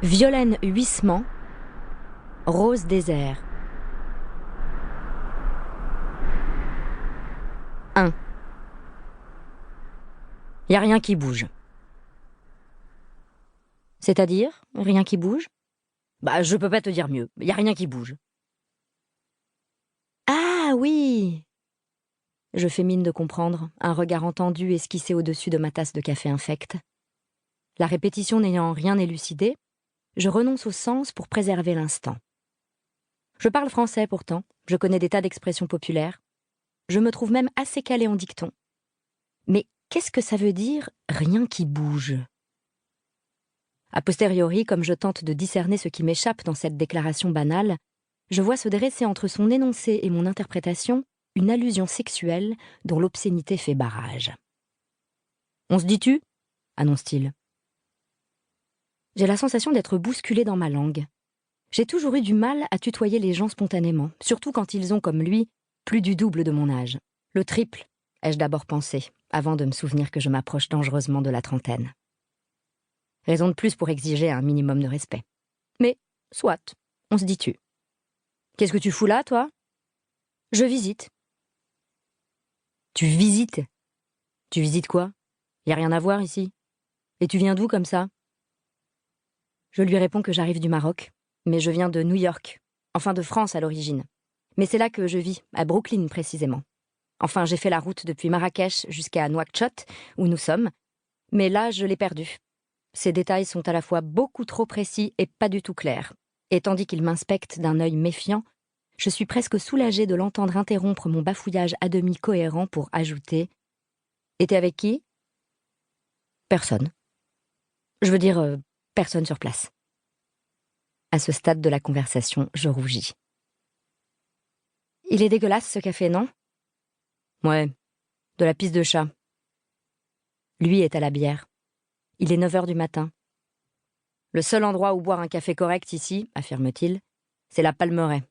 Violaine Huissement, Rose désert. 1. Y a rien qui bouge. C'est-à-dire, rien qui bouge? Bah, je peux pas te dire mieux. Y a rien qui bouge. Ah oui! Je fais mine de comprendre, un regard entendu esquissé au-dessus de ma tasse de café infecte. La répétition n'ayant rien élucidé, je renonce au sens pour préserver l'instant. Je parle français pourtant, je connais des tas d'expressions populaires. Je me trouve même assez calée en dicton. Mais qu'est-ce que ça veut dire « rien qui bouge » ? A posteriori, comme je tente de discerner ce qui m'échappe dans cette déclaration banale, je vois se dresser entre son énoncé et mon interprétation une allusion sexuelle dont l'obscénité fait barrage. « On se dit tu ?» annonce-t-il. J'ai la sensation d'être bousculée dans ma langue. J'ai toujours eu du mal à tutoyer les gens spontanément, surtout quand ils ont, comme lui, plus du double de mon âge. Le triple, ai-je d'abord pensé, avant de me souvenir que je m'approche dangereusement de la trentaine. Raison de plus pour exiger un minimum de respect. Mais, soit, on se dit tu. Qu'est-ce que tu fous là, toi ? Je visite. Tu visites ? Tu visites quoi ? Y a rien à voir ici. Et tu viens d'où comme ça ? Je lui réponds que j'arrive du Maroc, mais je viens de New York, enfin de France à l'origine. Mais c'est là que je vis, à Brooklyn précisément. Enfin, j'ai fait la route depuis Marrakech jusqu'à Nouakchott, où nous sommes, mais là, je l'ai perdu. Ces détails sont à la fois beaucoup trop précis et pas du tout clairs. Et tandis qu'il m'inspecte d'un œil méfiant, je suis presque soulagée de l'entendre interrompre mon bafouillage à demi cohérent pour ajouter « Et t'es avec qui ?»« Personne. Je veux dire, personne sur place. » À ce stade de la conversation, je rougis. « Il est dégueulasse ce café, non ?» Ouais, de la pisse de chat. Lui est à la bière. Il est 9h du matin. Le seul endroit où boire un café correct ici, affirme-t-il, c'est la Palmeraie.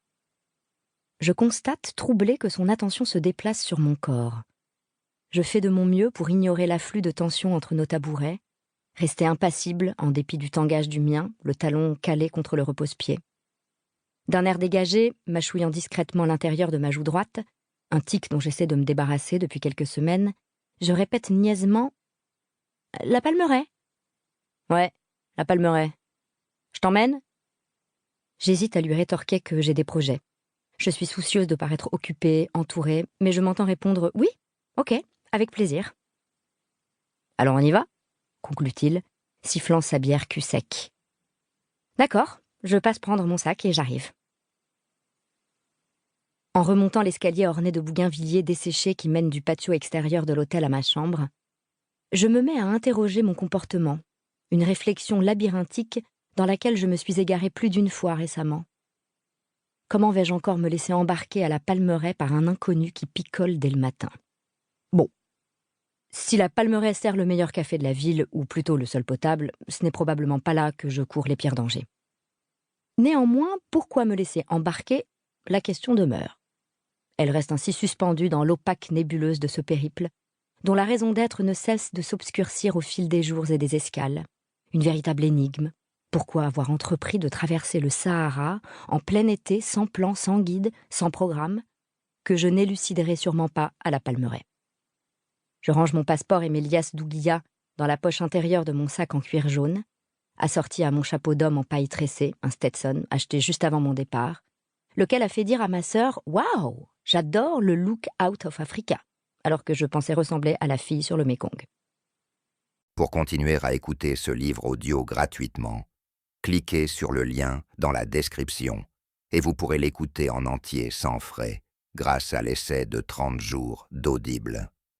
Je constate, troublé, que son attention se déplace sur mon corps. Je fais de mon mieux pour ignorer l'afflux de tension entre nos tabourets, rester impassible en dépit du tangage du mien, le talon calé contre le repose-pied. D'un air dégagé, mâchouillant discrètement l'intérieur de ma joue droite, un tic dont j'essaie de me débarrasser depuis quelques semaines, je répète niaisement « La Palmeraie ?»« Ouais, la Palmeraie. Je t'emmène ?» J'hésite à lui rétorquer que j'ai des projets. Je suis soucieuse de paraître occupée, entourée, mais je m'entends répondre « Oui, ok, avec plaisir. » « Alors on y va ?» conclut-il, sifflant sa bière cul sec. D'accord, je passe prendre mon sac et j'arrive. En remontant l'escalier orné de bougainvilliers desséchés qui mène du patio extérieur de l'hôtel à ma chambre, je me mets à interroger mon comportement, une réflexion labyrinthique dans laquelle je me suis égarée plus d'une fois récemment. Comment vais-je encore me laisser embarquer à la Palmeraie par un inconnu qui picole dès le matin ? Bon, si la Palmeraie sert le meilleur café de la ville, ou plutôt le seul potable, ce n'est probablement pas là que je cours les pires dangers. Néanmoins, pourquoi me laisser embarquer ? La question demeure. Elle reste ainsi suspendue dans l'opaque nébuleuse de ce périple, dont la raison d'être ne cesse de s'obscurcir au fil des jours et des escales. Une véritable énigme. Pourquoi avoir entrepris de traverser le Sahara en plein été, sans plan, sans guide, sans programme, que je n'éluciderai sûrement pas à la Palmeraie. Je range mon passeport et mes liasses d'ouguiya dans la poche intérieure de mon sac en cuir jaune, assorti à mon chapeau d'homme en paille tressée, un Stetson, acheté juste avant mon départ, lequel a fait dire à ma sœur « Waouh, j'adore le look out of Africa », alors que je pensais ressembler à la fille sur le Mékong. Pour continuer à écouter ce livre audio gratuitement, cliquez sur le lien dans la description et vous pourrez l'écouter en entier sans frais grâce à l'essai de 30 jours d'Audible.